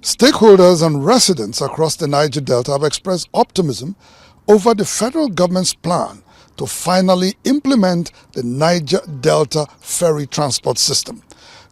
Stakeholders and residents across the Niger Delta have expressed optimism over the federal government's plan to finally implement the Niger Delta ferry transport system.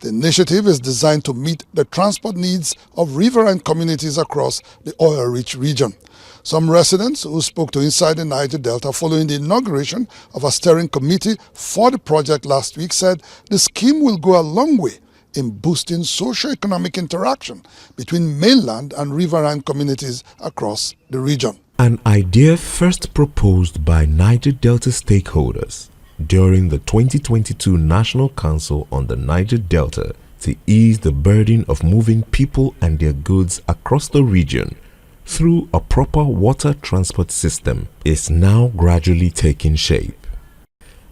The initiative is designed to meet the transport needs of riverine communities across the oil-rich region. Some residents who spoke to Inside the Niger Delta following the inauguration of a steering committee for the project last week said the scheme will go a long way in boosting socio-economic interaction between mainland and riverine communities across the region. An idea first proposed by Niger Delta stakeholders during the 2022 National Council on the Niger Delta to ease the burden of moving people and their goods across the region through a proper water transport system is now gradually taking shape.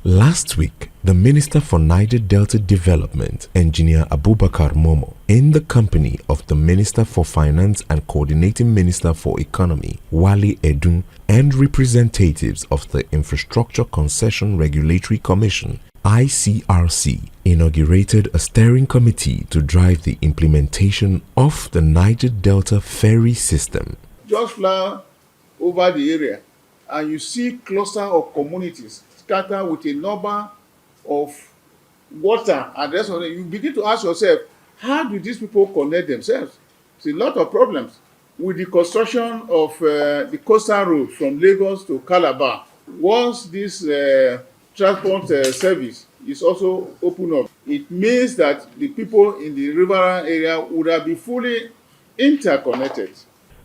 Last week, the Minister for Niger Delta Development, Engineer Abubakar Momo, in the company of the Minister for Finance and Coordinating Minister for Economy, Wale Edun, and representatives of the Infrastructure Concession Regulatory Commission, ICRC, inaugurated a steering committee to drive the implementation of the Niger Delta ferry system. Just fly over the area and you see cluster of communities scattered with a number of water and the rest of it. You begin to ask yourself, how do these people connect themselves? It's a lot of problems. With the construction of the coastal road from Lagos to Calabar, once this transport service is also opened up, it means that the people in the riverine area would have been fully interconnected.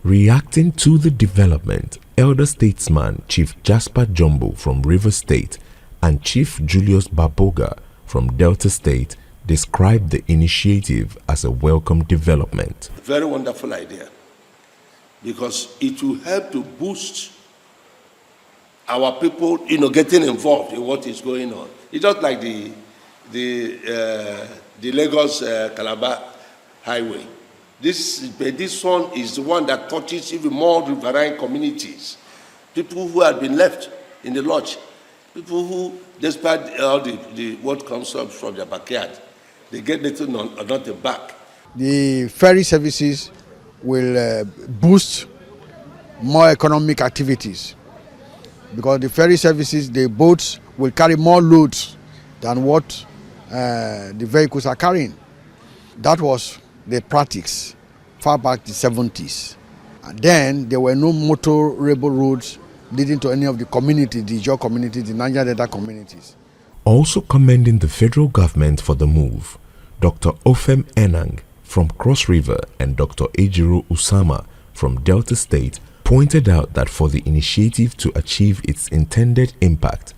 Reacting to the development, elder statesman Chief Jasper Jumbo from Rivers State and Chief Julius Baboga from Delta State described the initiative as a welcome development. Very wonderful idea, because it will help to boost our people, getting involved in what is going on. It's just like the Lagos Calabar highway. This one is the one that touches even more riverine communities, people who had been left in the lodge, people who, despite all the what comes up from their backyard, they get little or nothing back. The ferry services will boost more economic activities, because the ferry services, the boats will carry more loads than what the vehicles are carrying. That was the practice far back the 70s. And then there were no motorable roads leading to any of the communities, the Ijaw community, the Niger Delta communities. Also commending the federal government for the move, Dr. Ofem Enang from Cross River and Dr. Ejiro Usama from Delta State pointed out that for the initiative to achieve its intended impact,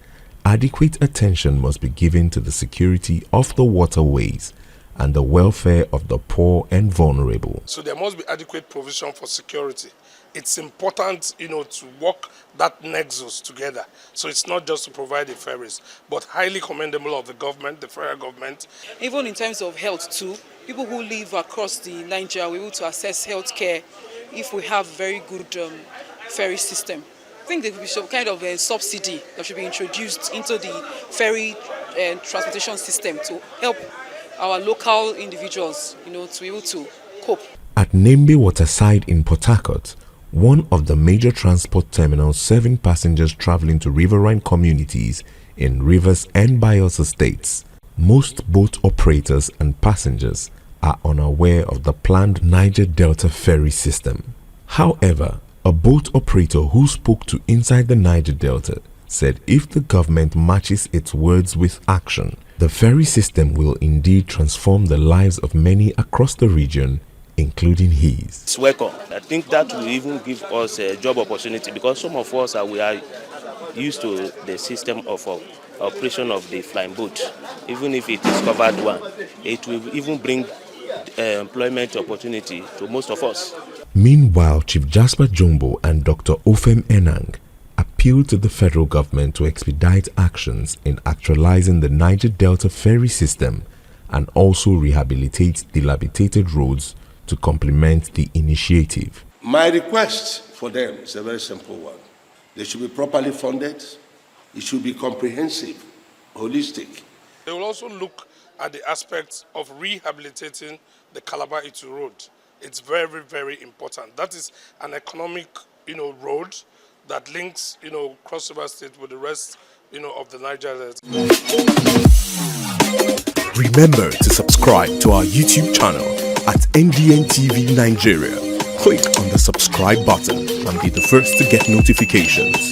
adequate attention must be given to the security of the waterways and the welfare of the poor and vulnerable. So there must be adequate provision for security. It's important, to work that nexus together. So it's not just to provide the ferries, but highly commendable of the government, the federal government. Even in terms of health too, people who live across the Niger are able to access health care if we have very good ferry system. I think there should be some kind of a subsidy that should be introduced into the ferry transportation system to help our local individuals, to be able to cope. At Nembe Waterside in Port Harcourt, one of the major transport terminals serving passengers traveling to riverine communities in Rivers and Bayelsa states, most boat operators and passengers are unaware of the planned Niger Delta ferry system. However, a boat operator who spoke to Inside the Niger Delta said if the government matches its words with action, the ferry system will indeed transform the lives of many across the region, including his. It's welcome. I think that will even give us a job opportunity, because some of us we are used to the system of operation of the flying boat. Even if it is covered one, it will even bring employment opportunity to most of us. Meanwhile, Chief Jasper Jumbo and Dr. Ofem Enang appealed to the federal government to expedite actions in actualizing the Niger Delta ferry system and also rehabilitate dilapidated roads to complement the initiative. My request for them is a very simple one. They should be properly funded. It should be comprehensive, holistic. They will also look at the aspects of rehabilitating the Calabar-Itu road. It's very, very important. That is an economic, road that links, Cross River State with the rest, of the Niger Delta. Remember to subscribe to our YouTube channel at NDN TV Nigeria. Click on the subscribe button and be the first to get notifications.